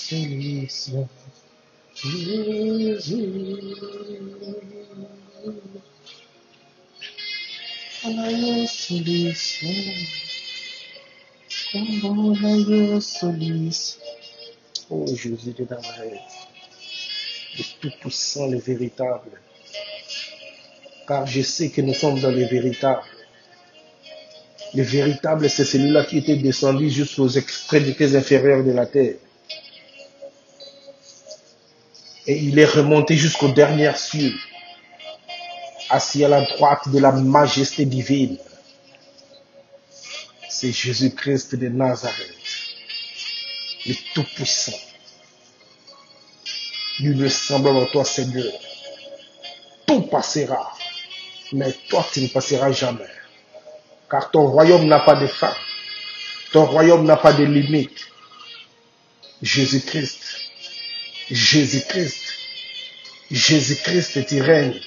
solution. Jésus, la solution. Comment la solution? Oh Jésus de Nazareth, le Tout-Puissant, le véritable. Car je sais que nous sommes dans le véritable. Le véritable, c'est celui-là qui était descendu jusqu'aux extrémités inférieures de la terre. Et il est remonté jusqu'aux dernières cieux, assis à la droite de la majesté divine. C'est Jésus-Christ de Nazareth, le Tout-Puissant. Nul ne semble en toi, Seigneur. Tout passera, mais toi, tu ne passeras jamais. Car ton royaume n'a pas de fin. Ton royaume n'a pas de limite. Jésus-Christ, Jésus-Christ, Jésus-Christ, tu règnes.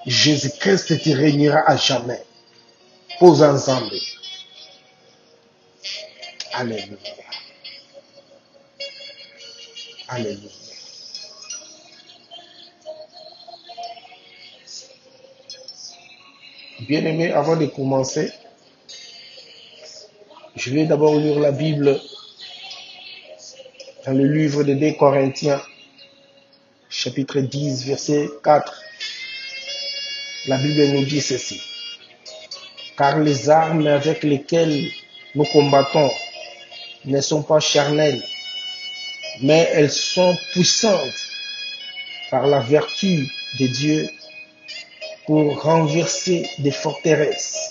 Jésus-Christ, tu régneras à jamais. Pose ensemble. Alléluia. Alléluia. Bien-aimés, avant de commencer, je vais d'abord lire la Bible dans le livre de 2 Corinthiens, chapitre 10, verset 4. La Bible nous dit ceci. Car les armes avec lesquelles nous combattons ne sont pas charnelles, mais elles sont puissantes par la vertu de Dieu pour renverser des forteresses.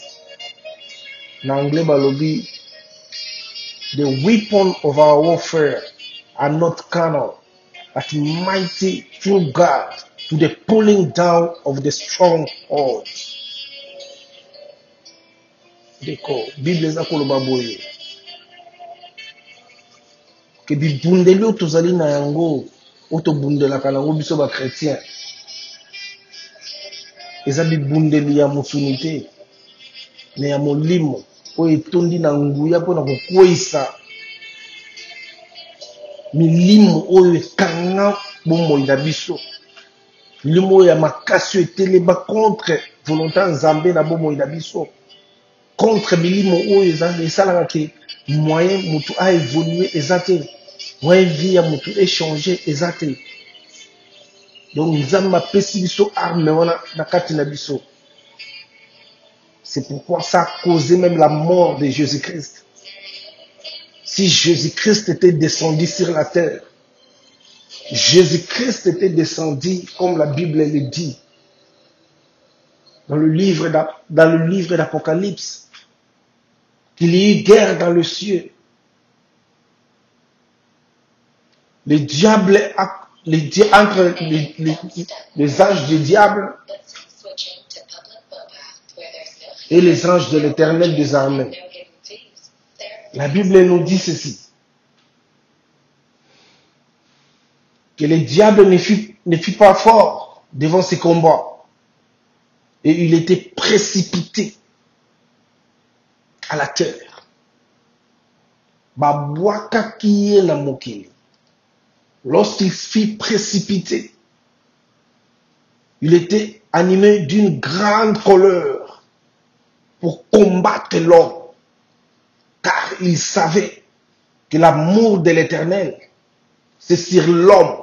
En anglais, balobi, the weapon of our warfare are not carnal, but mighty through God to the pulling down of the stronghold. D'accord. Bible eza koloba boye. Que bibundeli oyo tozali na yango, oyo tobundelaka nango biso ba chrétien. Eza bibundeli ya mosuni te, na ya molimo oyo etondi na nguya mpona kokweyisa milimo oyo ekanga bomoi na biso. Milimo oyo ya makasi oyo eteleba contre volonté ya Nzambe na bomoi na biso. Contre milimo oyo esalaka ke moyen mutu a évoluer eza te. Moyen vie ya mutu échanger eza te. Donc Nzambe apesi biso arme wana na kati na biso. C'est pourquoi ça a causé même la mort de Jésus-Christ. Si Jésus-Christ était descendu sur la terre, Jésus-Christ était descendu, comme la Bible le dit, dans le livre d'Apocalypse, qu'il y ait eu guerre dans le ciel. Le diable, entre les anges du diable et les anges de l'Éternel des armées. La Bible nous dit ceci. Que le diable ne fut pas fort devant ces combats. Et il était précipité à la terre. Lorsqu'il fut précipité, il était animé d'une grande colère pour combattre l'homme. Car il savait que l'amour de l'Éternel, c'est sur l'homme.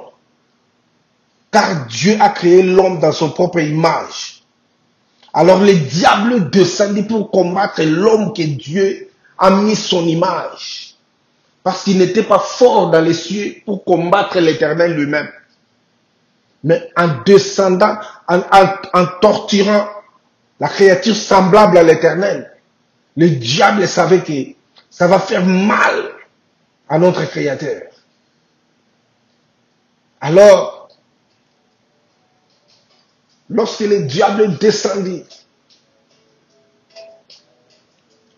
Car Dieu a créé l'homme dans son propre image. Alors le diable descendit pour combattre l'homme que Dieu a mis son image. Parce qu'il n'était pas fort dans les cieux pour combattre l'Éternel lui-même. Mais en descendant, en torturant la créature semblable à l'Éternel, le diable savait que ça va faire mal à notre Créateur. Alors, lorsque le diable descendit,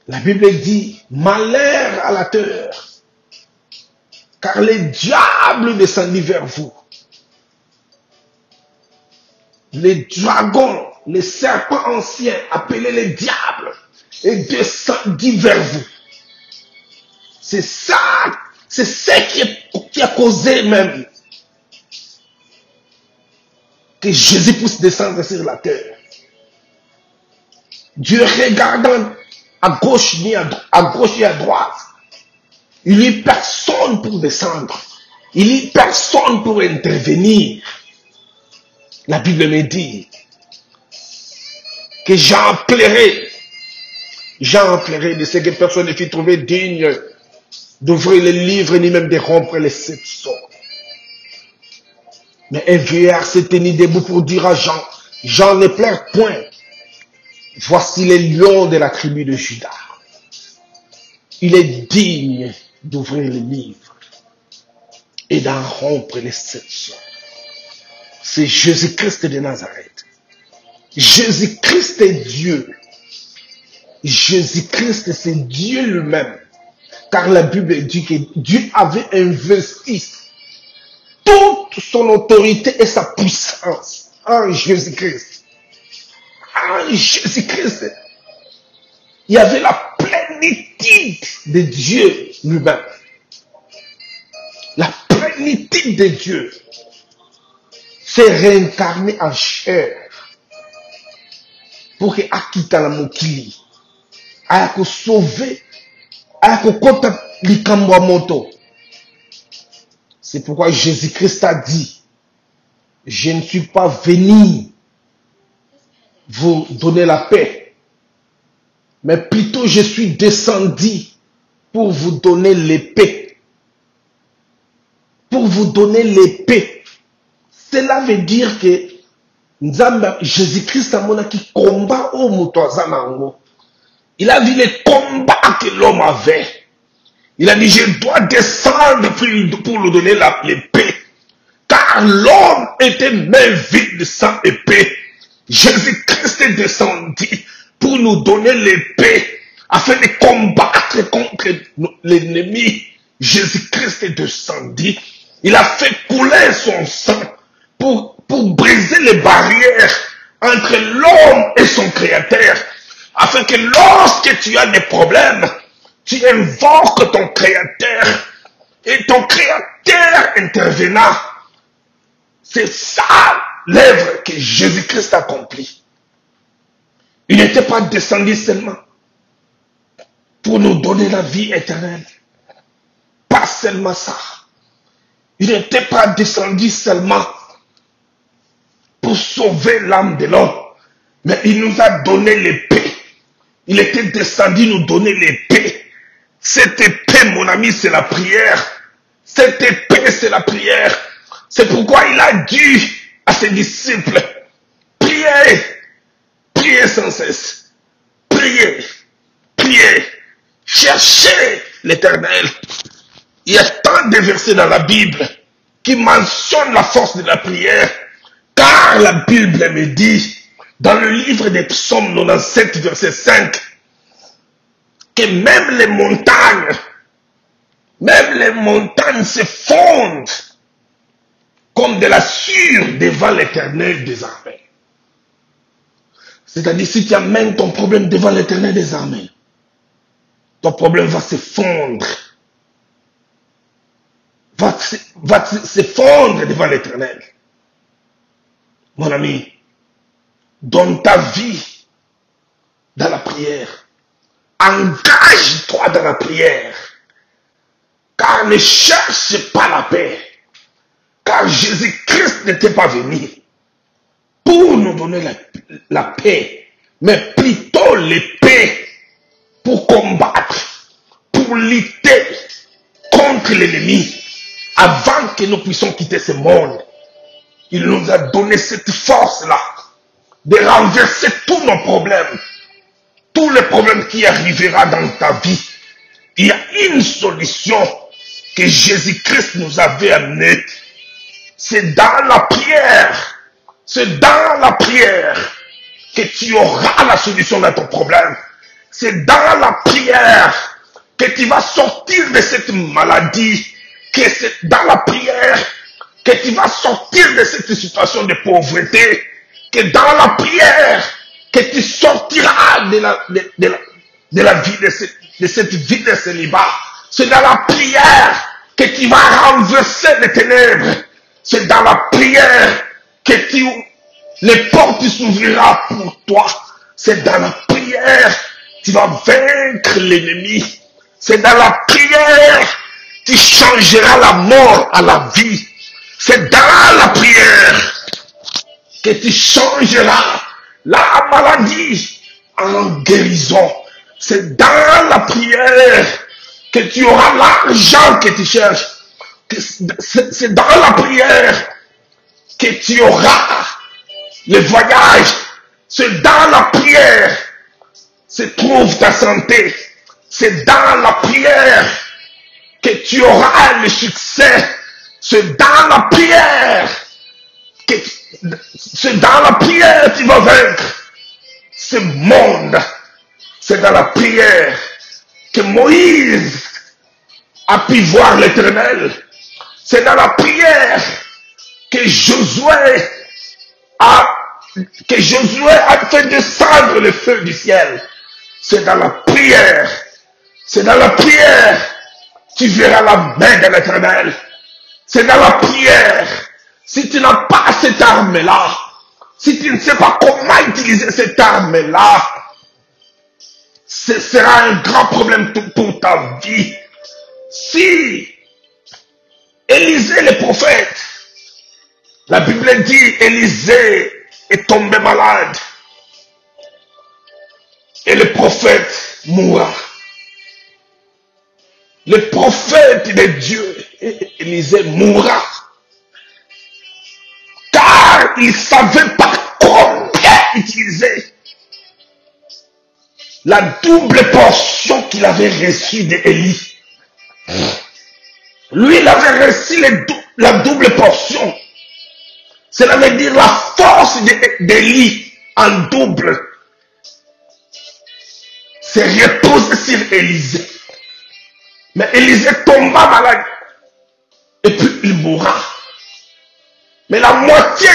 la Bible dit, malheur à la terre, car le diable descendit vers vous. Le dragon le serpent ancien, appelé le diable, est descendu vers vous. C'est ça, c'est ça qui a causé même que Jésus puisse descendre sur la terre. Dieu regardant à gauche ni à gauche et à droite. Il n'y a personne pour descendre. Il n'y a personne pour intervenir. La Bible me dit que Jean plairait de ce que personne ne fut trouvé digne d'ouvrir le livre ni même de rompre les 7 sceaux. Mais un vieillard s'est tenu debout pour dire à Jean, Jean ne pleure point. Voici les lions de la tribu de Juda. Il est digne d'ouvrir le livre et d'en rompre les 7 sceaux. C'est Jésus-Christ de Nazareth. Jésus-Christ est Dieu. Jésus-Christ, c'est Dieu lui-même. Car la Bible dit que Dieu avait investi toute son autorité et sa puissance en Jésus-Christ. En Jésus-Christ, il y avait la plénitude de Dieu lui-même. La plénitude de Dieu s'est réincarnée en chair pour que Akita la mokili aya sauver aya kokota likambo moto. C'est pourquoi Jésus-Christ a dit, je ne suis pas venu vous donner la paix, mais plutôt je suis descendu pour vous donner l'épée. Pour vous donner l'épée. Cela veut dire que Jésus-Christ a mon qui combat au Moutouazanango. Il a vu les combats que l'homme avait. Il a dit, je dois descendre pour lui donner l'épée. Car l'homme était main vide sans épée. Jésus-Christ est descendu pour nous donner l'épée afin de combattre contre l'ennemi. Jésus-Christ est descendu. Il a fait couler son sang pour briser les barrières entre l'homme et son créateur. Afin que lorsque tu as des problèmes, tu invoques ton créateur et ton créateur intervenant. C'est ça l'œuvre que Jésus-Christ a accomplie. Il n'était pas descendu seulement pour nous donner la vie éternelle. Pas seulement ça. Il n'était pas descendu seulement pour sauver l'âme de l'homme, mais il nous a donné l'épée. Il était descendu nous donner l'épée. Cette épée, mon ami, c'est la prière. Cette épée, c'est la prière. C'est pourquoi il a dit à ses disciples, priez, priez sans cesse. Priez, priez, cherchez l'Éternel. Il y a tant de versets dans la Bible qui mentionnent la force de la prière. Car la Bible me dit, dans le livre des Psaumes 97, verset 5, que même les montagnes se fondent comme de la sueur devant l'Éternel des armées. C'est-à-dire, si tu amènes ton problème devant l'Éternel des armées, ton problème va se fondre. Va se fondre devant l'Éternel. Mon ami, donne ta vie dans la prière. Engage-toi dans la prière. Car ne cherche pas la paix. Car Jésus-Christ n'était pas venu pour nous donner la paix, mais plutôt l'épée pour combattre, pour lutter contre l'ennemi. Avant que nous puissions quitter ce monde, il nous a donné cette force-là de renverser tous nos problèmes, tous les problèmes qui arriveront dans ta vie. Il y a une solution que Jésus-Christ nous avait amenée. C'est dans la prière. C'est dans la prière que tu auras la solution de ton problème. C'est dans la prière que tu vas sortir de cette maladie. Que c'est dans la prière que tu vas sortir de cette situation de pauvreté. que dans la prière, que tu sortiras de la vie de cette vie de célibat. C'est dans la prière que tu vas renverser les ténèbres. C'est dans la prière que les portes s'ouvriront pour toi. C'est dans la prière que tu vas vaincre l'ennemi. C'est dans la prière que tu changeras la mort à la vie. C'est dans la prière que tu changeras la maladie en guérison. C'est dans la prière que tu auras l'argent que tu cherches. C'est dans la prière que tu auras le voyage. C'est dans la prière que se trouve ta santé. C'est dans la prière que tu auras le succès. C'est dans la prière que tu vas vaincre ce monde. C'est dans la prière que Moïse a pu voir l'Éternel. C'est dans la prière que Josué a fait descendre le feu du ciel. C'est dans la prière. C'est dans la prière que tu verras la main de l'Éternel. C'est dans la prière. Si tu n'as pas cette arme-là, si tu ne sais pas comment utiliser cette arme-là, ce sera un grand problème pour ta vie. Si Élisée le prophète, la Bible dit Élisée est tombé malade et le prophète mourra. Le prophète de Dieu, Élisée, mourra. Car il savait pas combien utiliser la double portion qu'il avait reçue d'Élie. Lui, il avait reçu la double portion. Cela veut dire la force d'Élie en double s'est reposée sur Élisée. Mais Élisée tomba malade. Et puis il mourra. Mais la moitié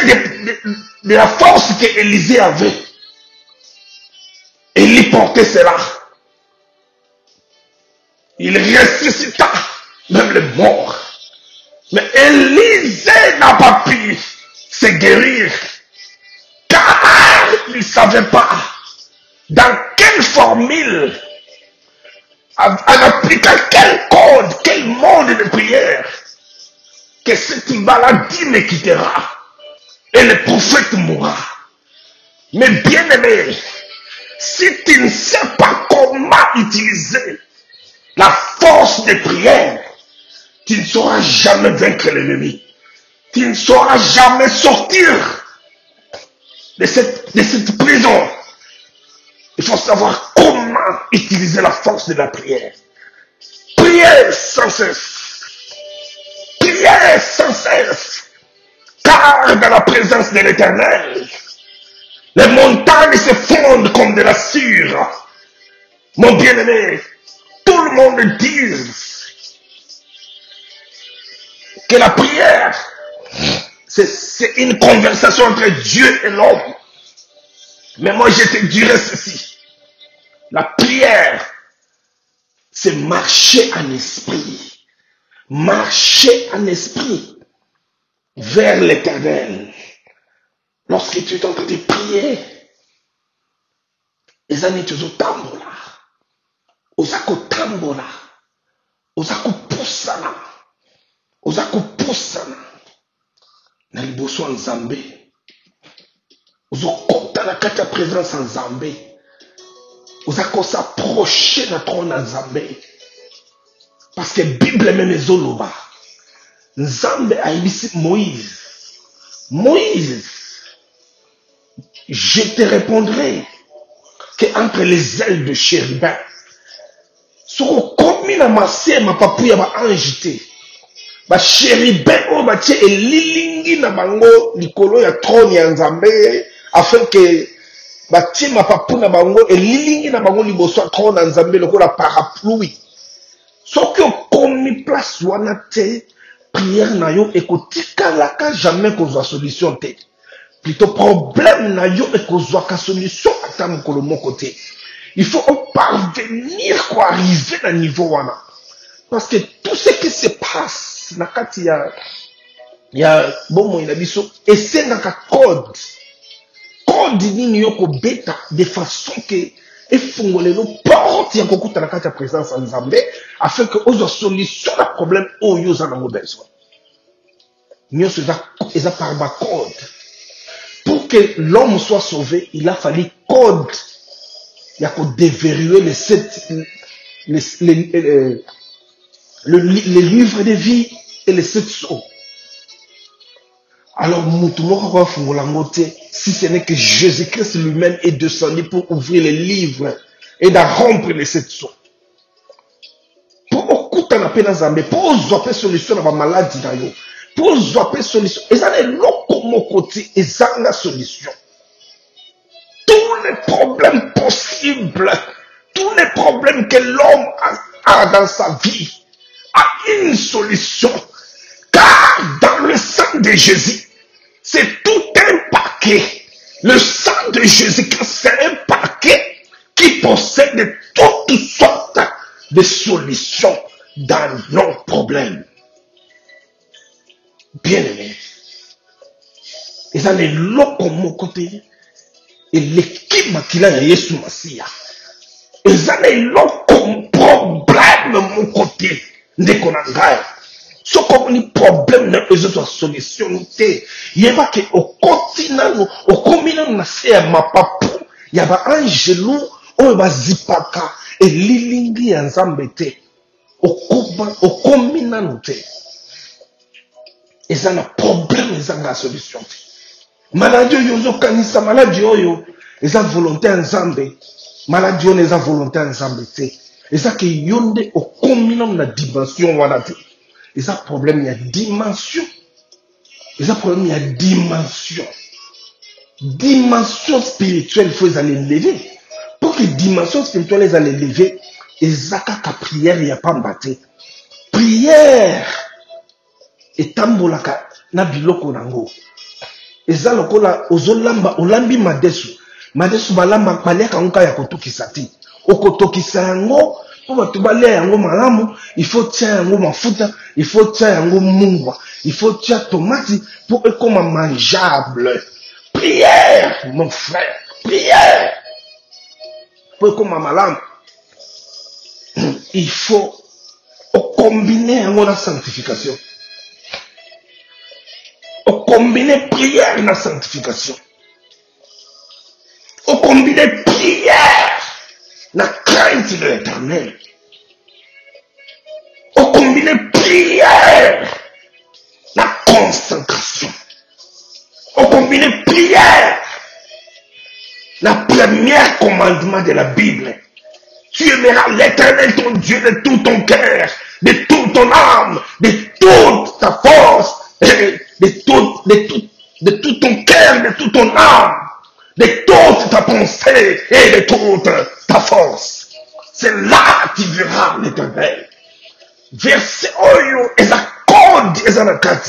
de la force que Élisée avait, Élie portait cela. Il ressuscita même les morts. Mais Élisée n'a pas pu se guérir. Car il ne savait pas dans quelle formule, en appliquant quel code, quel mode de prière, que cette maladie me quittera et le prophète mourra. Mais bien aimé, si tu ne sais pas comment utiliser la force de prière, tu ne sauras jamais vaincre l'ennemi. Tu ne sauras jamais sortir de cette prison. Il faut savoir comment utiliser la force de la prière. Priez sans cesse. Priez sans cesse. Car dans la présence de l'Éternel, les montagnes se fondent comme de la cire. Mon bien-aimé, tout le monde dit que la prière, c'est une conversation entre Dieu et l'homme. Mais moi, je te dirais ceci. La prière, c'est marcher en esprit. Marcher en esprit vers l'Éternel. Lorsque tu es en train de prier, les années tu es tambola. Ozako tambola. Ozako poussana. Ozako poussana. Na liboso en Zambé. Ozokota na kati ya présence en Zambé. Ozako s'approcher de trône en Zambé. Parce que Bible même ezoloba. Nzambe a dit Moïse. Moïse, je te répondrai que entre les ailes de chérubin, soko komi na masse ma papuya ba anjité. Ba chérubin o ba tie elilingi na bango likolo ya trône ya Nzambe afin que ba tie ma papu na bango elilingi na bango liboso ya trône ya Nzambe lokola parapluie. Soki okomi place wana te, prière na yo ekotikalaka jamais kozwa solution te. plutôt problème na yo et kozwaka solution ata mokolo mon côté. Il faut parvenir quoi arriver à niveau wana. Parce que tout ce qui se passe na kati ya bon il a biso et c'est na code nini yo ko beta de façon que efungolelo porte ya kokuta na kati ya présence en Nzambe afin que ozo solution na problème oyo za na besoin. Nyonso eza par ma code. Pour que l'homme soit sauvé, il a fallu code. Il y a qu'on déverrouiller les livres de vie et les 7 sceaux. Alors, si ce n'est que Jésus-Christ lui-même est descendu pour ouvrir les livres et de rompre les 7 sceaux. Pour okuta na pena Nzambe, pour zoper solution na ba maladie na yo, pour zoper solution, et ça est loko mon côté, et ça la solution. Tous les problèmes possibles, tous les problèmes que l'homme a dans sa vie, a une solution. Car dans le sang de Jésus, c'est tout un paquet. Le sang de Jésus-Christ, c'est un paquet qui possède toutes sortes de solutions dans nos problèmes. Bien aimé. Et ça, les locaux, mon côté, et l'équipe qui a Yesu Masia. Et ça, les locaux, problème, mon côté, dès qu'on a gagné. Ce qu'on a problème dans les autres solutions, il y a que au continent, au communal, na se ma papu, il y a un gelou, on va zipaka, et lilingi en zambete, au communal, et ça, un problème, et ça, la solution. Maladie, yozo kanisa, maladie, yo, et ça, volonté en zambe, maladie, on est à volonté en zambete, et ça, que yonde, au communal, la dimension, voilà, et ça, problème, il y a dimension. Et ça, problème, il y a dimension. Dimension spirituelle, il faut les aller lever. Pour que dimension spirituelle, les aller lever, et ça, la prière, il n'y a pas mbaté. Prière. Et tambolaka, na biloko nango. Et ça, lokola, ozolamba, olambi madesu. Madesu balamba, baleka nka ya kotokisati. Okotokisa yango, pour tu balé yango malamu, il faut tirer yango mafuta, il faut tirer yango mungwa, il faut tirer tomate pour être comme mangeable. Prière, mon frère, prière. Pour être comme malamu. Il faut combiner yango la sanctification. Combiner prière et la sanctification. Combiner prière. La crainte de l'éternel. Au combiné prière, la consécration. Au combiné prière, la première commandement de la Bible. Tu aimeras l'éternel ton Dieu de tout ton cœur, de toute ton âme, de toute ta force, de tout ton cœur, de toute ton âme, de toute ta pensée et de toute ta force. C'est là que tu verras l'éternel. Verset oyo, et ça code, et ça n'a qu'à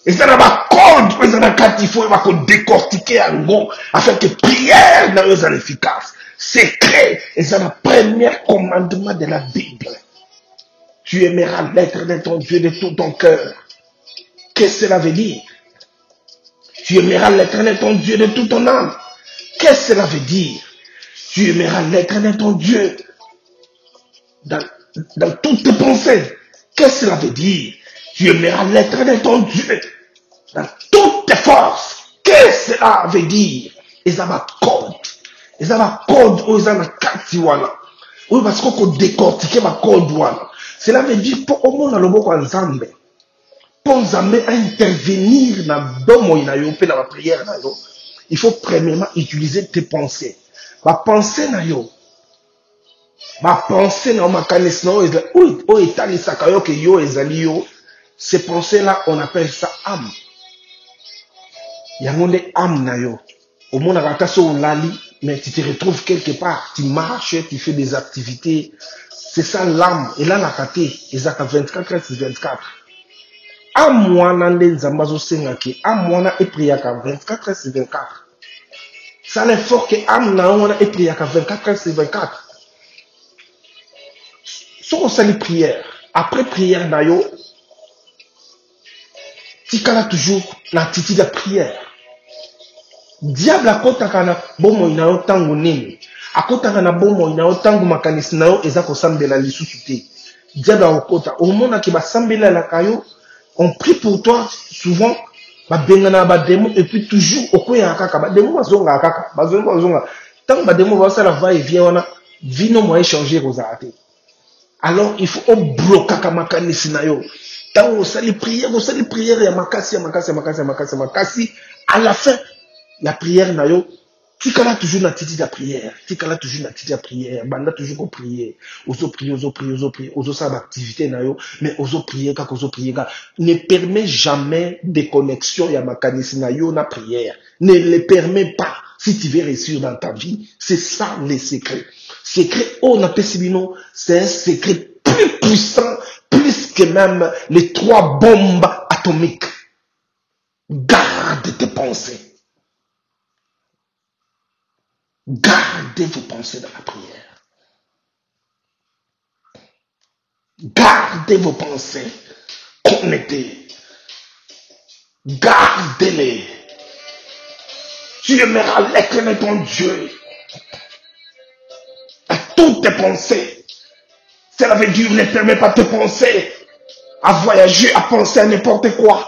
et ça n'a pas code, et ça n'a qu'à il faut décortiquer un gros, afin que prière n'a pas efficace. Secret, et ça le premier commandement de la Bible. Tu aimeras l'éternel ton Dieu de tout ton cœur. Qu'est-ce que cela veut dire? Tu aimeras l'éternel ton Dieu de toute ton âme. Qu'est-ce que cela veut dire? Tu aimeras l'éternel ton Dieu dans toutes tes pensées. Qu'est-ce que cela veut dire? Tu aimeras l'éternel ton Dieu dans toutes tes forces. Qu'est-ce que cela veut dire? Et ça va code. Et ça va code où ils ont la carte. Oui, parce qu'on peut décortiquer ma code. Cela veut dire pour au monde dans le mot ensemble. Pour Nzambe à intervenir dans la prière, il faut premièrement utiliser tes pensées. Ma pensée na yo. Ma pensée na makanis na o etali sakayo ke yo ezali yo. Ces pensées là on appelle ça âme. Yangonde âme na yo. Au monde à so lali mais tu te retrouves quelque part, tu marches, tu fais des activités. C'est ça l'âme. Et là la kate, Ezaka 24 24. à moi, nande zambazo sengaki, à moi, et priaka 24 heures sur 24. Ça l'effort que amna on a priaka 24 heures sur 24. Si on s'allie prière, après prière d'ailleurs, tikala toujours l'attitude de prière. Diable akotaka na bomo ina yo tango nini. Akotaka na bomo ina yo tango makanisi na yo eza kosambela lisusu te. Diable akota. Au moment ki basambela la kayo, on prie pour toi souvent ba bengana ba démon et puis toujours okoya kaka ba démon bazonga kaka. Bazonga. Tant ba démon va ça la va et vient wana vino mo échanger rozate. Alors il faut bloquer kaka makanisi na yo. Tant on sali prière ya makasi à la fin la prière na yo tikala toujours na titi de prière, banda toujours ko prier, ozo prier, ozo sa activité na yo, mais ozo prier ka ne permet jamais déconnexion ya makanisi na yo na prière, ne le permet pas si tu veux réussir dans ta vie. C'est ça les secrets. Secret on a pesibino, c'est un secret plus puissant, plus que même les 3 bombes atomiques. Garde tes pensées. Gardez vos pensées dans la prière. Gardez vos pensées connectées. Gardez-les. Tu aimeras l'Éternel ton Dieu à toutes tes pensées. Cela veut dire ne permet pas de penser à voyager, à penser à n'importe quoi.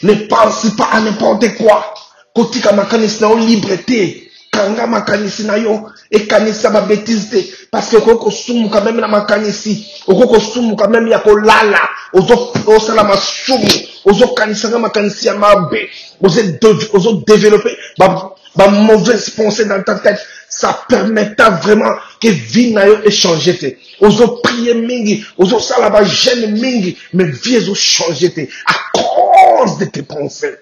Ne pense pas à n'importe quoi. Kotika makanis na liberté. Kanga makanisi na yo et kanisa ba bêtise parce que koko sumu quand même na makanisi koko sumu quand même ya kolala ozo sala masumu ozo kanisa na makanisi ya mabe ozo développer ba mauvaise pensée dans ta tête. Ça permettra vraiment que vie na yo échanger te ozo prier mingi ozo sala ba jeune mingi mais vie ozo changer te à cause de tes pensées.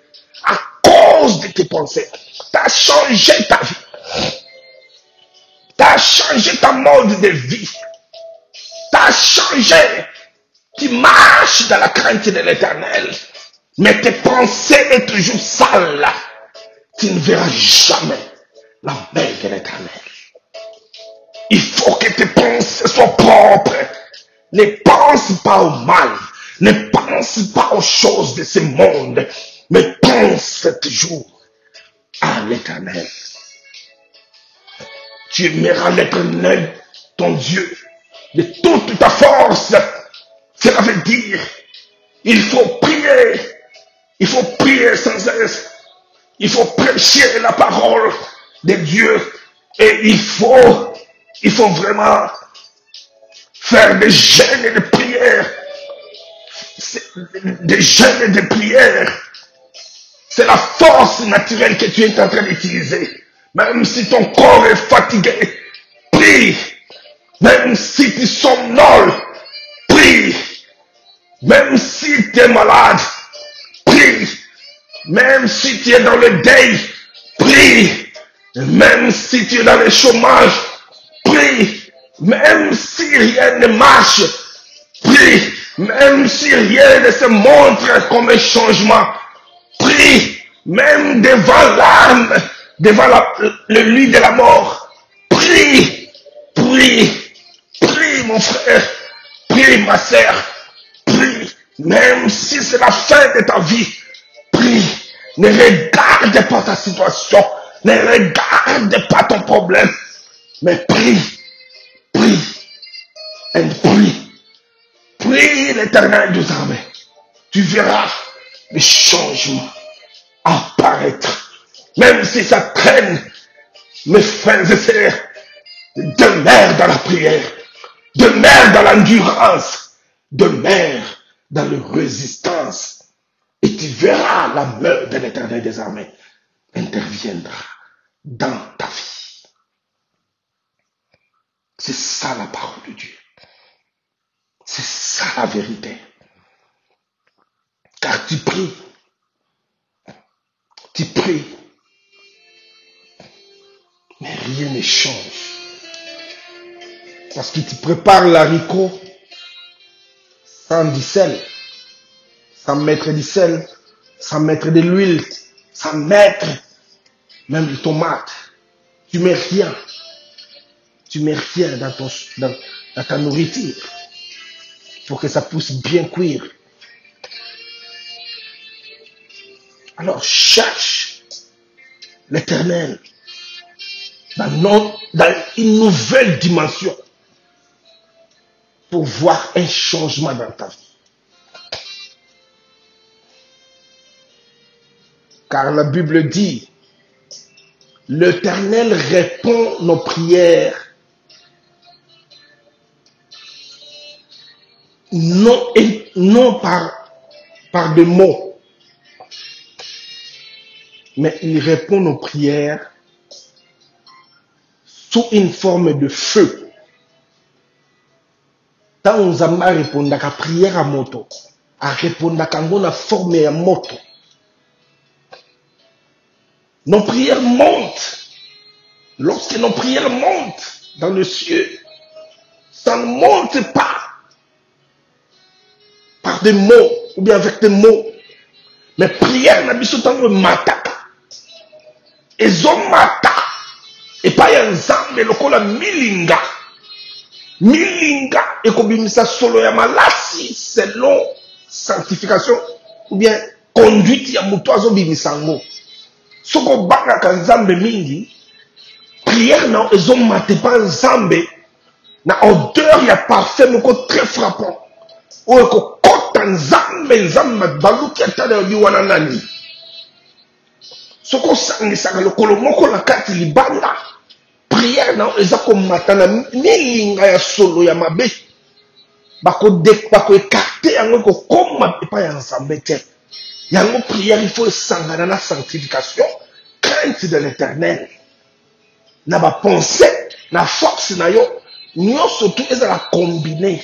À cause de tes pensées, tu as changé ta vie. Tu as changé ta mode de vie. Tu as changé. Tu marches dans la crainte de l'Éternel. Mais tes pensées sont toujours sales. Tu ne verras jamais la main de l'Éternel. Il faut que tes pensées soient propres. Ne pense pas au mal. Ne pense pas aux choses de ce monde. Mais pense toujours à l'Éternel. Tu aimeras l'Éternel, ton Dieu, de toute ta force. Cela veut dire, il faut prier. Il faut prier sans cesse. Il faut prêcher la parole de Dieu. Et il faut vraiment faire des jeûnes et des prières. Des jeûnes et des prières. C'est la force naturelle que tu es en train d'utiliser. Même si ton corps est fatigué, prie. Même si tu somnoles, prie. Même si tu es malade, prie. Même si tu es dans le deuil, prie. Même si tu es dans le chômage, prie. Même si rien ne marche, prie. Même si rien ne se montre comme un changement, prie. Même devant l'âme, devant le lit de la mort, prie. Prie. Prie, mon frère. Prie, ma sœur. Prie. Même si c'est la fin de ta vie, prie. Ne regarde pas ta situation. Ne regarde pas ton problème. Mais prie. Prie. Et prie. Prie l'Éternel des armées. Tu verras les changements apparaître. Même si ça traîne, mes frères et sœurs, demeure dans la prière. Demeure dans l'endurance. Demeure dans la résistance. Et tu verras la main de l'Éternel des armées interviendra dans ta vie. C'est ça la parole de Dieu. C'est ça la vérité. Car tu pries. Tu pries. Mais rien ne change. Parce que tu prépares l'haricot sans du sel, sans mettre du sel, sans mettre de l'huile, sans mettre même des tomates. Tu mets rien. Tu mets rien dans ta nourriture pour que ça puisse bien cuire. Alors cherche l'Éternel dans une nouvelle dimension pour voir un changement dans ta vie. Car la Bible dit, l'Éternel répond nos prières. Non par des mots, mais il répond nos prières sous une forme de feu. Tant on a répondu à la prière à moto, à répondre à la forme à moto. Nos prières montent. Lorsque nos prières montent dans le ciel, ça ne monte pas par des mots ou bien avec des mots. Mais prière n'a pas tant de mataka. Et zomata. Et pas un zambe lokola milinga. Milinga et kobimisa solo ya malasi selon sanctification ou bien conduite ya muto azobimisango. Soko banga ka nzambe mingi, prière na ezomate pa nzambe na odeur ya parfum moko très frappant. Oyo kokota nzambe baluki atala yobi wana nani. Soko sangisaka lokolo moko na kati libanda. Prière na eza komata na milinga ya solo ya mabe. Bako ekarte yango kokoma epa ya nzambe te. Yango prière, il faut s'engager la sanctification, crainte de l'Éternel. Na ba pensée, na force na yo, nyo surtout eza la combiner.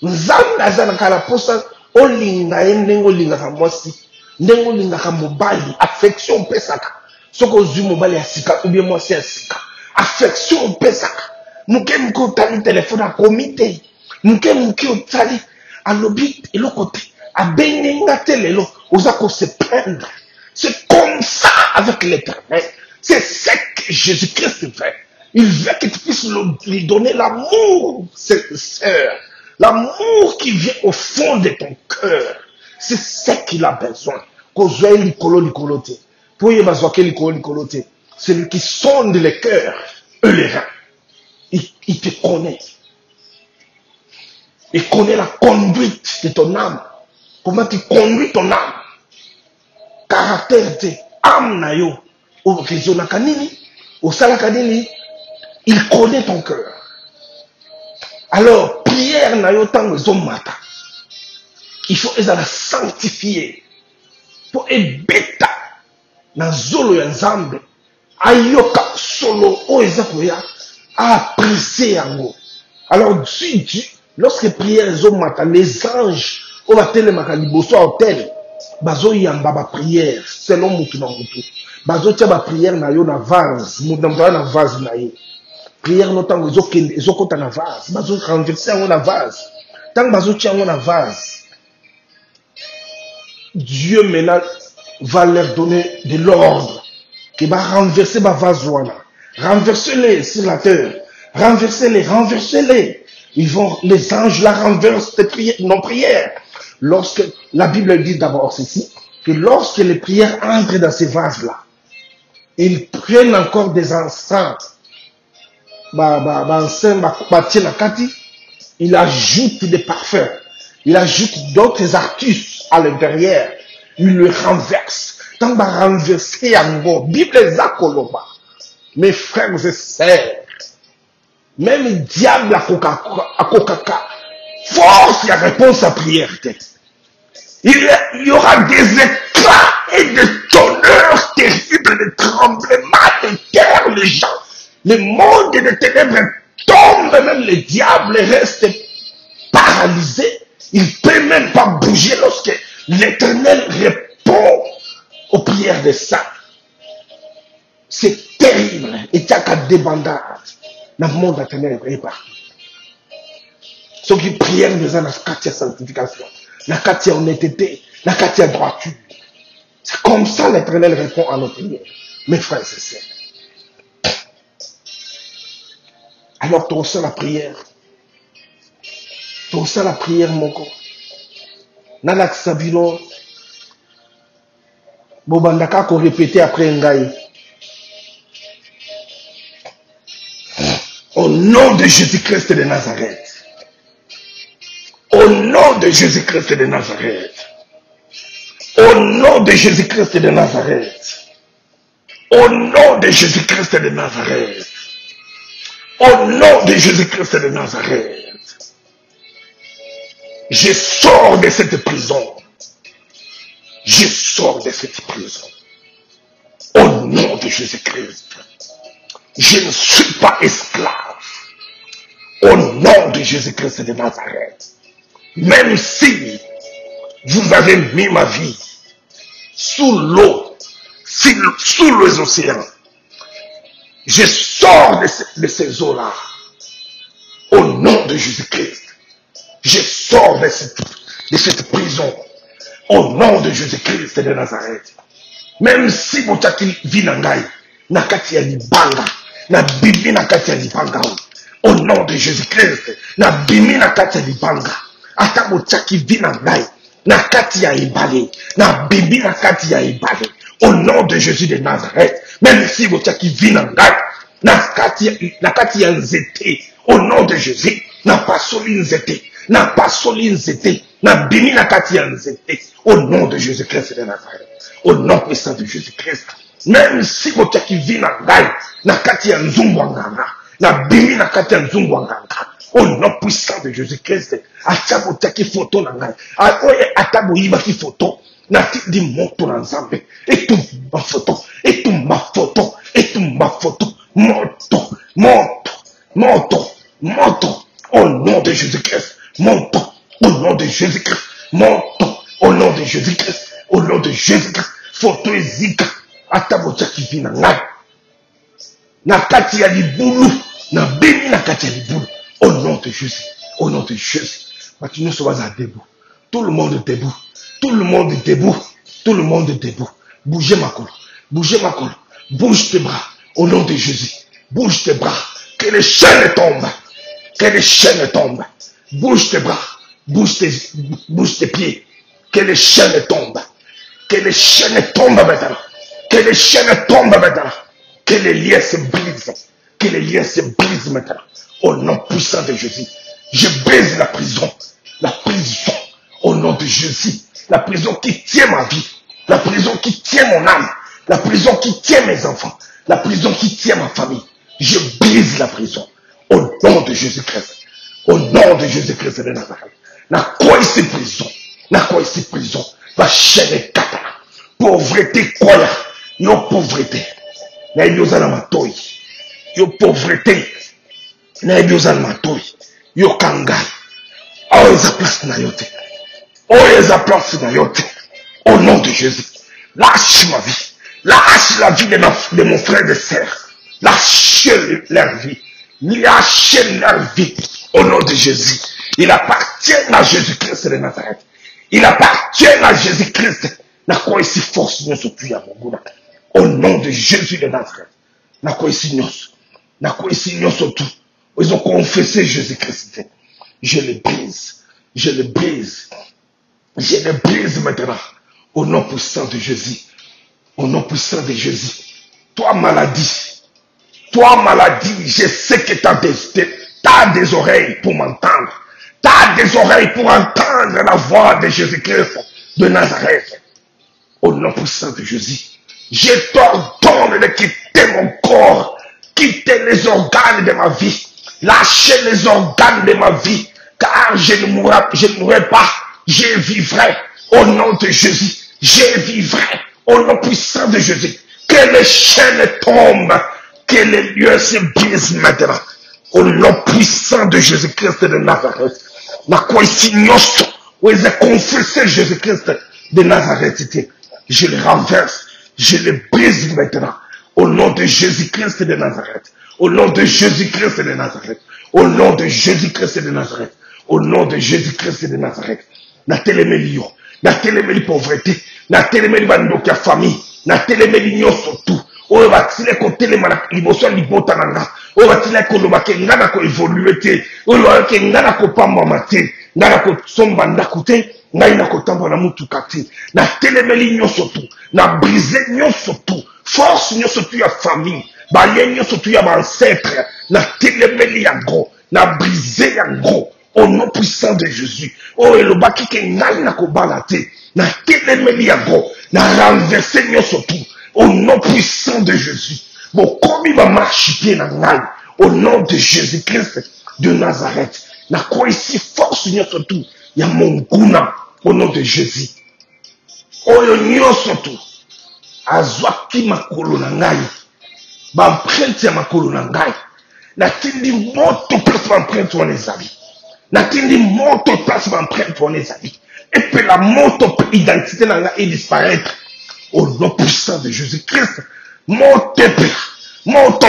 Nzambe azana kala posa olinga ndengo linga ka mwasi, ndengo linga ka mobali, affection pesaka. Soko zu mobali ya sika ou bien mwasi ya sika. Affection pesaka. Muke otali téléphone a comité. Muke otali alobi eloko te. Abenenga telelo, osako se plaindre. C'est comme ça avec l'Éternel. C'est ce que Jésus-Christ fait. Il veut que tu puisses lui donner l'amour, sœur. L'amour qui vient au fond de ton cœur. C'est ce qu'il a besoin. Celui qui sonde les cœurs et les reins. Il te connaît. Il connaît la conduite de ton âme. Comment tu conduis ton âme. Caractère de âme na yo. Il connaît ton cœur. Alors, prière na yo tango zomata. Il faut la sanctifier. Pour ebeta na zolo ya nzambe. Ayoka solo o ezakoya apprécier yango. Alors, lorsque prière zomata, les anges on va telemaka liboso a hôtel. Bazo yamba ba prière selon mutu na mutu. Bazo tia ba prière na yo na vase, mutu na vase na ye. Prière no tango ezokota na vase, bazo renverser yango na vase. Tango bazo tia yango na vase. Dieu maintenant va leur donner de l'ordre qui va renverser ba vase wana. Renversez-les sur la terre. Renversez-les. Les anges la renversent nos prières. Lorsque la Bible dit d'abord ceci, que lorsque les prières entrent dans ces vases-là, ils prennent encore des encens. Il ajoute des parfums. Il ajoute d'autres artus à l'intérieur. Il le renverse. Tant que renverser en Bible zakoloba. Mes frères et sœurs, même le diable à Coca-Cola, force la réponse à prière. Il y aura des éclats et des tonnerres terribles, des tremblements de terre, les gens, le monde des ténèbres tombe, même le diable reste paralysé. Il ne peut même pas bouger lorsque l'Éternel répond aux prières des saints. C'est terrible. Et il y a qu'à débandade. Dans le monde éternel est partout. Ceux qui prièrent besoin de la sanctification. na kati ya honnêteté, na kati ya droiture. C'est comme ça l'Éternel répond à nos prières, mes frères et sœurs. Alors, tu ressens la prière. Tu ressens la prière, mon corps. Nalak Sabino, Bobandaka ko répéter après Ngaï. Au nom de Jésus-Christ de Nazareth. Au nom de Jésus-Christ de Nazareth. Au nom de Jésus-Christ de Nazareth. Au nom de Jésus-Christ de Nazareth. Au nom de Jésus-Christ de Nazareth. Je sors de cette prison. Je sors de cette prison. Au nom de Jésus-Christ. Je ne suis pas esclave. Au nom de Jésus-Christ de Nazareth. Même si vous avez mis ma vie sous l'eau, sous les océans, je sors de ces eaux-là. Au nom de Jésus-Christ. Je sors de cette prison. Au nom de Jésus-Christ de Nazareth. Même si vous avez vu na kati ya libanga, na bibi na kati ya libanga. Au nom de Jésus-Christ, na bimi na kati ya libanga. Ata bochaki vi na ngai, na kati ya ibale, na bibi na kati ya ibale. Au nom de Jésus de Nazareth, même si bochaki vi na ngai, na kati ya nzete. Au nom de Jésus, na pasoli nzete, na pasoli nzete, na bimi na kati ya nzete. Au nom de Jésus-Christ de Nazareth, au nom puissant de Jésus-Christ. Même si votre qui vit na ngai, na kati ya nzungwanganga, na bimi na kati ya nzungwanganga, au nom puissant de Jésus-Christ, acha votre qui photo na ngai, ata boyiba ki photo, na ti di moto na nzambe, et tout ma photo, et tout ma photo, et tout ma photo, moto, au nom de Jésus-Christ, moto, au nom de Jésus-Christ, moto, au nom de Jésus-Christ, au nom de Jésus-Christ, photo ezika. Atabocha qui vit na ngai. Na kati ya libulu. Na bini na kati ya libulu. Au nom de Jésus. Au nom de Jésus. Nous sommes debout. Tout le monde est debout. Tout le monde est debout. Tout le monde est debout. Bougez ma colo. Bougez ma colo. Bouge tes bras. Au nom de Jésus. Bouge tes bras. Que les chaînes tombent. Que les chaînes tombent. Bouge tes bras. Bouge tes pieds. Que les chaînes tombent. Que les chaînes tombent maintenant. Que les chaînes tombent maintenant. Que les liens se brisent. Que les liens se brisent maintenant. Au nom puissant de Jésus. Je brise la prison. La prison. Au nom de Jésus. La prison qui tient ma vie. La prison qui tient mon âme. La prison qui tient mes enfants. La prison qui tient ma famille. Je brise la prison. Au nom de Jésus-Christ. Au nom de Jésus-Christ de Nazareth. Na quoi ici prison? Na quoi ici prison? La chaîne est kata. Pauvreté quoi? Yo pauvreté. Na yoza na matoi. Yo pauvreté. Na yoza na matoi. Yo kangai. Oh, eza place na yote. Oh, eza place na yote. Au nom de Jésus. Lâche ma vie. Lâche la vie de mon frère et de sœur. Lâchez leur vie. Lâchez leur vie. Au nom de Jésus. Il appartient à Jésus-Christ de Nazareth. Il appartient à Jésus-Christ. Na quoi ici force nous soutient à mon goût. Au nom de Jésus de Nazareth. Na quoi ici nous. Na quoi ici nous surtout. Ils ont confessé Jésus-Christ. Je le brise. Je le brise. Je le brise maintenant. Au nom puissant de Jésus. Au nom puissant de Jésus. Toi maladie. Toi maladie. Je sais que tu as des oreilles pour m'entendre. Tu as des oreilles pour entendre la voix de Jésus-Christ de Nazareth. Au nom puissant de Jésus. Je t'ordonne de quitter mon corps. Quitter les organes de ma vie. Lâchez les organes de ma vie. Car je ne mourrai pas. Je vivrai. Au nom de Jésus. Je vivrai. Au nom puissant de Jésus. Que les chaînes tombent. Que les lieux se brisent maintenant. Au nom puissant de Jésus-Christ de Nazareth. Na quoi ici nyoso. Où ils ont confessé Jésus-Christ de Nazareth. Je le renverse. Je le brise maintenant. Au nom de Jésus-Christ de Nazareth. Au nom de Jésus-Christ de Nazareth. Au nom de Jésus-Christ de Nazareth. Au nom de Jésus-Christ de Nazareth. na telemeli yo, na telemeli pauvreté, na telemeli bandoki ya famille, na telemeli nyonso tout. Oyo batile ko telema na liboso libota na nga. Oyo batile ko lobake nga na ko évoluer te. Oyo lobake nga na ko pamba te. Nga na ko somba ndako te. Nga na ko tambola mutuka te. Na telemeli nyonso tout. Na briser nyonso tout. Force nyonso tout ya famille. Baye nyonso tout ya ancêtre. Na telemeli yango. Na briser yango. Au nom puissant de Jésus. Oh, et le baki ke ngai na ko balate. Na telemeli yango. Na renverser nyonso tout. Au nom puissant de Jésus. Bon, comme il va marcher dans ngai. Au nom de Jésus-Christ de Nazareth. Na quoi ici force nyonso tout. Ya mon guna. Au nom de Jésus. Oh, nyonso tout. Azwaki makolo na ngai. Ba empreinte ya makolo na ngai. Na tindi moto place ba empreinte wana ezali. Na tindi moto place ba empreinte wana ezali. Et puis la moto identité na ngai disparaître. Au nom puissant de Jésus-Christ. Moto pe. Moto.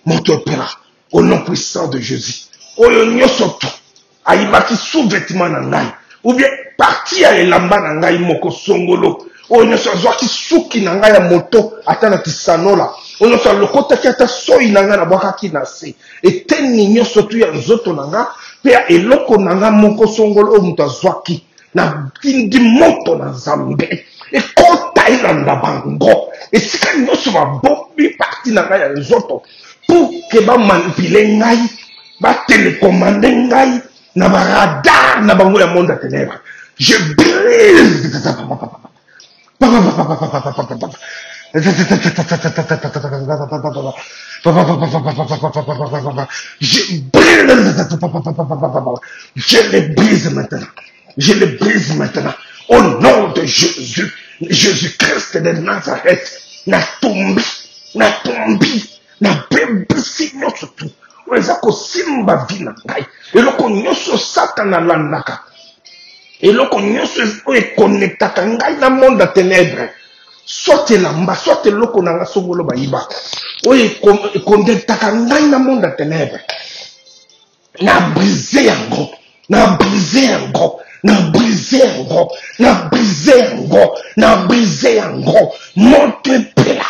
Moto. Au nom puissant de Jésus. Oyo nyonso to. Ayibaki sous-vêtement na ngai. Ou bien parti ya elamba na ngai moko songolo. Oyo nyonso azwaki suki na ngai ya moto ata na tisanola. Oyo nyonso alokotaki ata soi na ngai na bwakaki na se. Eteni nyonso to ya nzoto na ngai pe ya eloko na ngai moko songolo oyo moto azwaki na tindi moto na Nzambe. Ekota elanda bango. Esika nyonso babombi parti na ngai ya nzoto pour que ba manipule ngai, ba télécommande ngai na ba radar na bango ya monde à ténèbres. Je brise. Je les brise maintenant. Je les brise maintenant. Au nom de Jésus, Jésus-Christ de Nazareth, na tombi, na bebisi nyonso tu. Oeza ko simba vina ngai. Eloko nyonso Satana landaka. Eloko nyonso oye connectaka ngai na monde à ténèbres. Soit elamba, soit eloko na nga songolo bayiba. Oye connectaka ngai na monde à ténèbres. Na brise yango. Na brise yango. Na brise yango. Na brise yango. Na brise yango. Monte pela.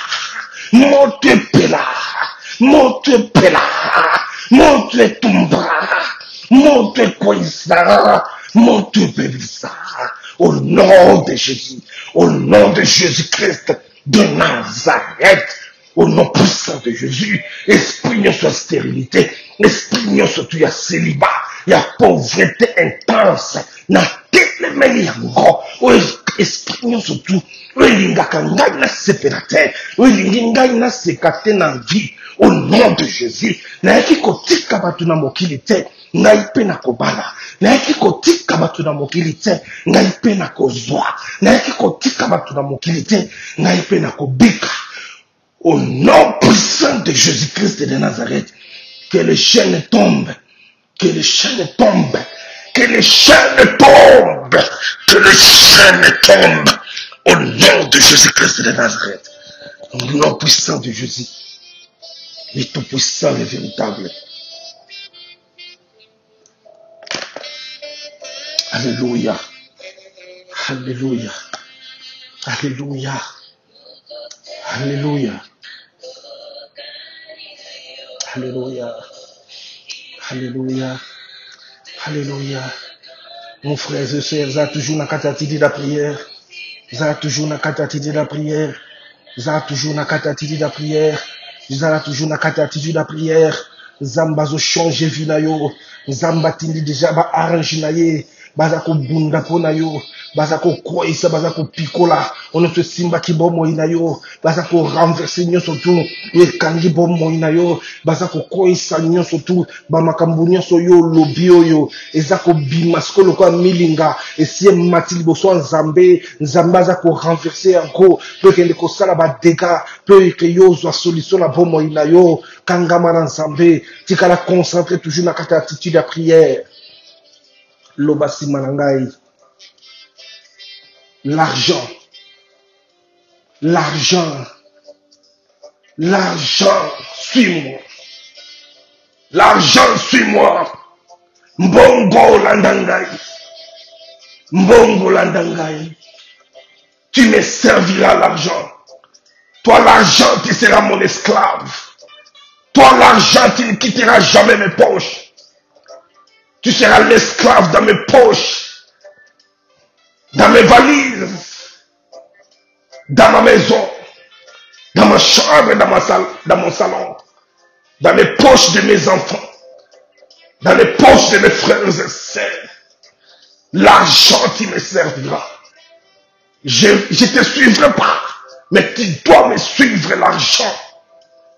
Monte pela. Monte pela. Monte tumbra. Monte koisa. Monte belisa. Au nom de Jésus. Au nom de Jésus-Christ de Nazareth. Au nom puissant de Jésus. Esprit sur stérilité. Esprit surtout il y a célibat. Il y a pauvreté intense. Na telemeli yango. Esprit surtout. Lingaka ngai na séparateur. Lingai na sekate na vie. Au nom de Jésus. Na yaki kotika batu na mokili te. Ngai pe na kobala. Na yaki kotika batu na mokili te. Ngai pe na kozwa. Na yaki kotika batu na mokili te. Ngai pe na kobika. Au nom puissant de Jésus-Christ de Nazareth. Que les chaînes tombent. Que les chaînes tombent. Que les chaînes tombent. Que les chaînes tombent. Au nom de Jésus-Christ de Nazareth. Au nom puissant de Jésus. Le tout-puissant, le véritable. Alléluia. Alléluia. Alléluia. Alléluia. Alléluia. Alléluia. Alléluia. Mon frère et sœur, ça a toujours na katatidi la prière. Ça a toujours na katatidi la prière. Ça a toujours na katatidi la prière. Ça a toujours na katatidi la prière. Zamba zo changer vie na yo. Zamba tindi déjà ba arrange na ye. Baza ko bunda po na yo. Baza ko koisa, baza ko pikola. On se simba ki bomo ina yo. Baza ko renverser nyonso tout. E kangi bomo ina yo. Baza ko koisa nyonso tout. Ba makambu nyonso yo lobi yo. Eza ko bimasko loko milinga. Et si matili boso Nzambe, Nzambe baza ko renverser encore. Peut que ko sala ba dégâts. Peut que yo zo solution la bomo ina yo. Kangama na Nzambe. Tikala concentrer toujours na kata attitude de prière. Lobasi manangai. L'argent. L'argent. L'argent, suis-moi. L'argent, suis-moi. Mbongo landangai. Mbongo landangai. Tu me serviras l'argent. Toi, l'argent, tu seras mon esclave. Toi, l'argent, tu ne quitteras jamais mes poches. Tu seras l'esclave dans mes poches, dans mes valises, dans ma maison, dans ma chambre, dans mon salon, dans les poches de mes enfants, dans les poches de mes frères et sœurs. L'argent, tu me serviras. Je te suivrai pas, mais tu dois me suivre l'argent.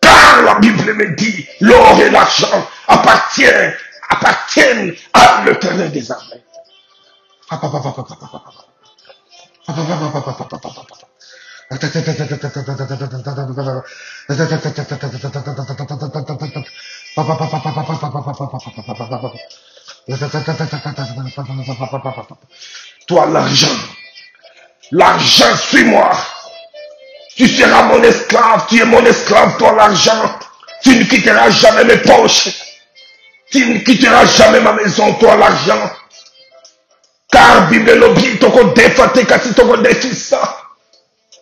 Car la Bible me dit, l'or et l'argent appartiennent à l'Éternel des armées. Toi, l'argent, suis-moi. Tu seras mon esclave, tu es mon esclave, toi l'argent. Tu ne quitteras jamais mes poches. Tu ne quitteras jamais ma maison, toi l'argent. Car Bible lobi toko defate kasi toko defisa.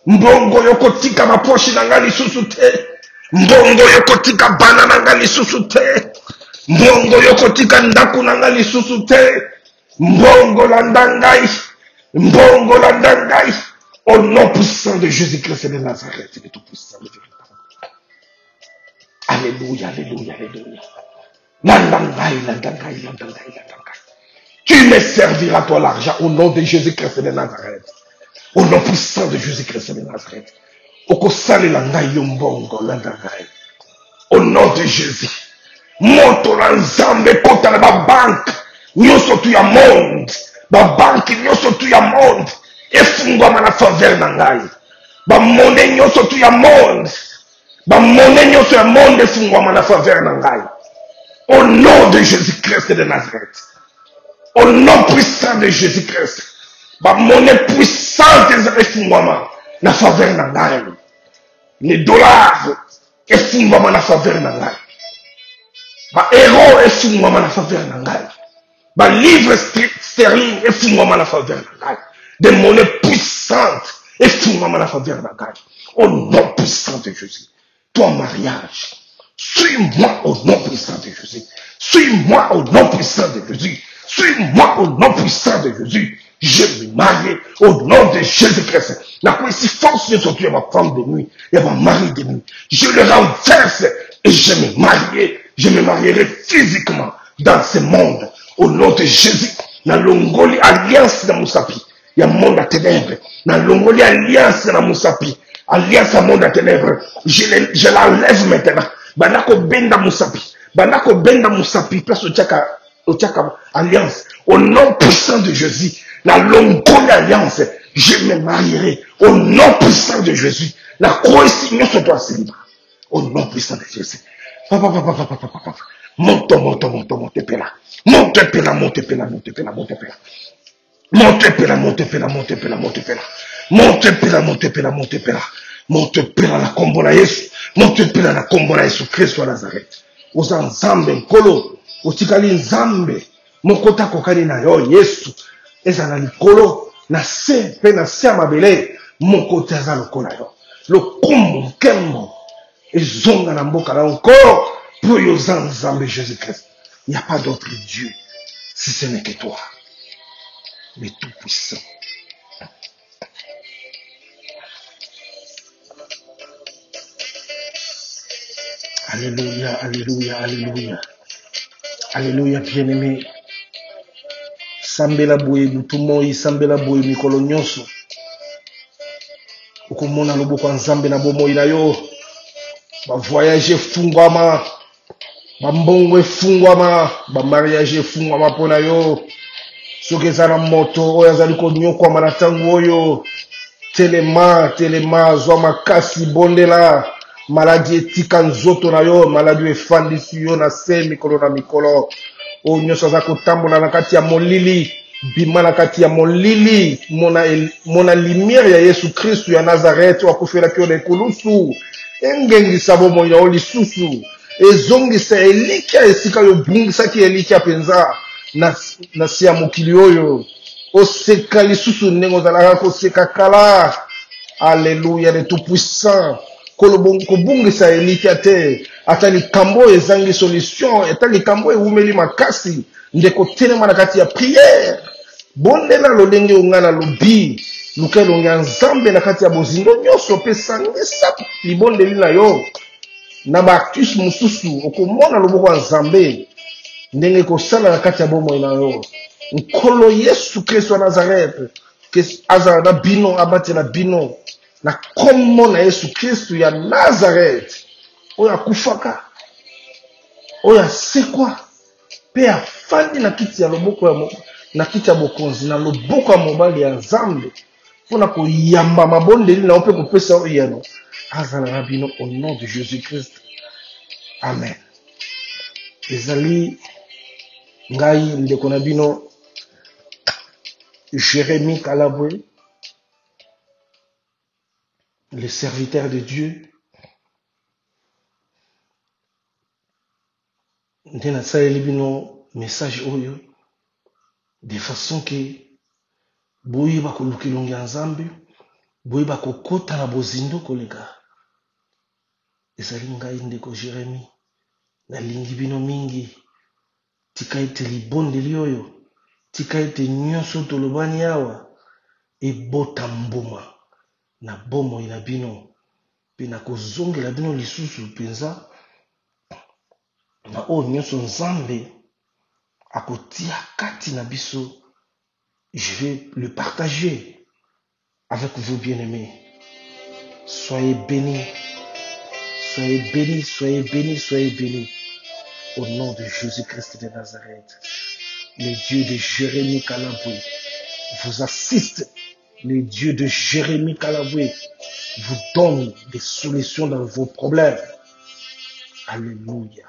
Mbongo yokotika ma poche nanga lisusu te. Mbongo yokotika bana nanga lisusu te. Mbongo yokotika ndaku nanga lisusu te. Mbongo landangai. Mbongo landangai. Au nom puissant de Jésus-Christ de Nazareth, il est tout puissant. Alléluia, alléluia, alléluia. Landangai, landangai, landangai, landangai. Tu me serviras, toi, l'argent, au nom de Jésus-Christ de Nazareth. Au nom puissant de Jésus-Christ de Nazareth. Okosale langai yombongo, landangai. Au nom de Jésus. Moto lanzambe kota na ba banque. Nyoso tu ya monde. Ba banque nyoso tu ya monde. Efungwama na faveur na ngai. Ba monnaie nyoso tu ya monde. Ba monnaie nyoso ya monde efungwama na faveur na ngai. Au nom de Jésus-Christ de Nazareth. Au nom puissant de Jésus-Christ. Ba monnaie puissante efungwama na faveur na ngai. Les dollars efungwama na faveur na ngai. Ba euro efungwama na faveur na ngai. Ba livre sterling efungwama na faveur na ngai. Des monnaies puissantes et fous-moi la faveur de la garde. Au nom puissant de Jésus. Toi, mariage, suis-moi au nom puissant de Jésus. Suis-moi au nom puissant de Jésus. Suis-moi au nom puissant de Jésus. Je me marie au nom de Jésus-Christ. La quoi si force de sortir ma femme de nuit et ma mari de nuit. Je le renverse et je me marierai physiquement dans ce monde. Au nom de Jésus. La Longoli alliance de Moussapi. Il y a un monde à ténèbres. Dans l'ongoli alliance na Moussapi. Alliance à monde à ténèbres. Je l'enlève maintenant. Banako benda Moussapi. Banako benda Moussapi. Place au tchaka alliance. Au nom puissant de Jésus. La l'ongoli alliance. Je me marierai. Au nom puissant de Jésus. La coïncidence sur toi c'est libre. Au nom puissant de Jésus. Monte pela. Monte pela. Monte pela. Monte pela. Monte pela, monte pela, monte pela, monte pela. Monte pela, monte pela, monte pela. Monte pela la kombo na Yesu. Monte pela la kombo na Yesu Kristo wa Nazareth. Oza nzambe nkolo. Otikali nzambe. Mokota kokani na yo Yesu. Eza na likolo. Na se pe na se amabele. Mokota eza lokola yo. Lokumbu nkembo. Ezonga na mboka na nkolo. Pour yo za nzambe Jésus-Christ. Il n'y a pas d'autre Dieu. Si ce n'est que toi. Mais tout puissant. Alléluia, alléluia, alléluia. Alléluia, bien-aimé. Sambela boye butumoi, sambela boye mikolo nyonso. Okomona loboko nzambe na bomoi na yo. Ba voyage fungwama. Ba mbongo efungwama, ba mariage efungwama pona yo. Soki eza na moto oyo azali konyokwama na ntango oyo telema zwa makasi bondela maladi etika nzoto na yo maladi efandisi yo na se mikolo na mikolo oyo nyonso aza kotambola na kati ya molili bimana kati ya molili mona lumière ya Yesu Kristu ya Nazareth wakufela kyo na ekulusu engengisa bomoi na lisusu ezongisa elikia esika yo bungisaki elikia penza na siya mokili oyo oseka lisusu ndenge ozalaka koseka kala. Alléluia, le tout-puissant. Kobungisa elikia te ata likambo ezangi solution ata likambo eumeli makasi ndeko telema na kati ya prière bondela lolenge ongana lobi luka longa nzambe na kati ya bozindo nyonso pe sangisa libondeli na yo na bactus mususu okomona loboko ya nzambe ndenge kosala na kati ya bomoi na yo nkolo Yesu Kristo wa Nazareth azala na bino abatela bino na kombo na Yesu Kristo ya Nazareth oyo akufaka oyo asekwa pe afandi na kiti ya loboko ya na kiti ya bokonzi na loboko ya mobali ya Nzambe mpona koyamba mabondeli na yo mpe kopesa oyo yano azala na bino au nom de Jésus Christ. Amen. Ezali ngai ndeko na bino Jérémie Kalabwe, le serviteur de Dieu. Nde nasaleli bino message oyo de façon que boyeba koluka elongi ya Nzambe, boyeba kokota na bozindo koleka. Ezali ngai ndeko Jérémie, nalingi bino mingi, tika ete libondeli oyo, tika ete nyonso tolobani awa ebota mbuma na bomoi na bino pe na kozongela bino lisusu penza na oyo nyonso Nzambe akotia kati na biso. Je vais le partager avec vous, bien-aimés. Soyez bénis, soyez bénis, soyez bénis, soyez bénis au nom de Jésus-Christ de Nazareth. Le Dieu de Jérémie Kalabwe vous assiste. Le Dieu de Jérémie Kalabwe vous donne des solutions dans vos problèmes. Alléluia.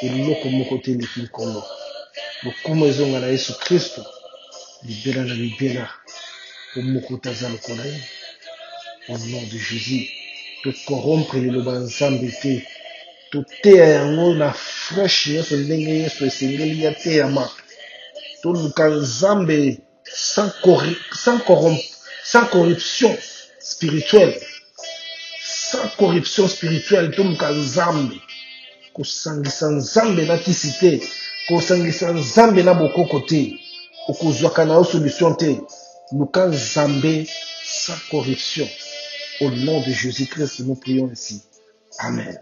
Et loko mokote le kinkolo. Lokumo ezonga na Yesu Kristo. Libéra na libéra. Pour mokota za lokola ye. Au nom de Jésus. Te corrompre le loba nzambe te. To teya yango na fresh yeso ndenge yeso esengeli ya teyama. To luka nzambe sans corruption spirituelle. Sans corruption spirituelle. To luka nzambe. Kosangisa nzambe na kisite. Kosangisa nzambe na bokoko te. Okozwaka na solution te. Luka nzambe sans corruption. Au nom de Jésus-Christ, nous prions ici. Amen.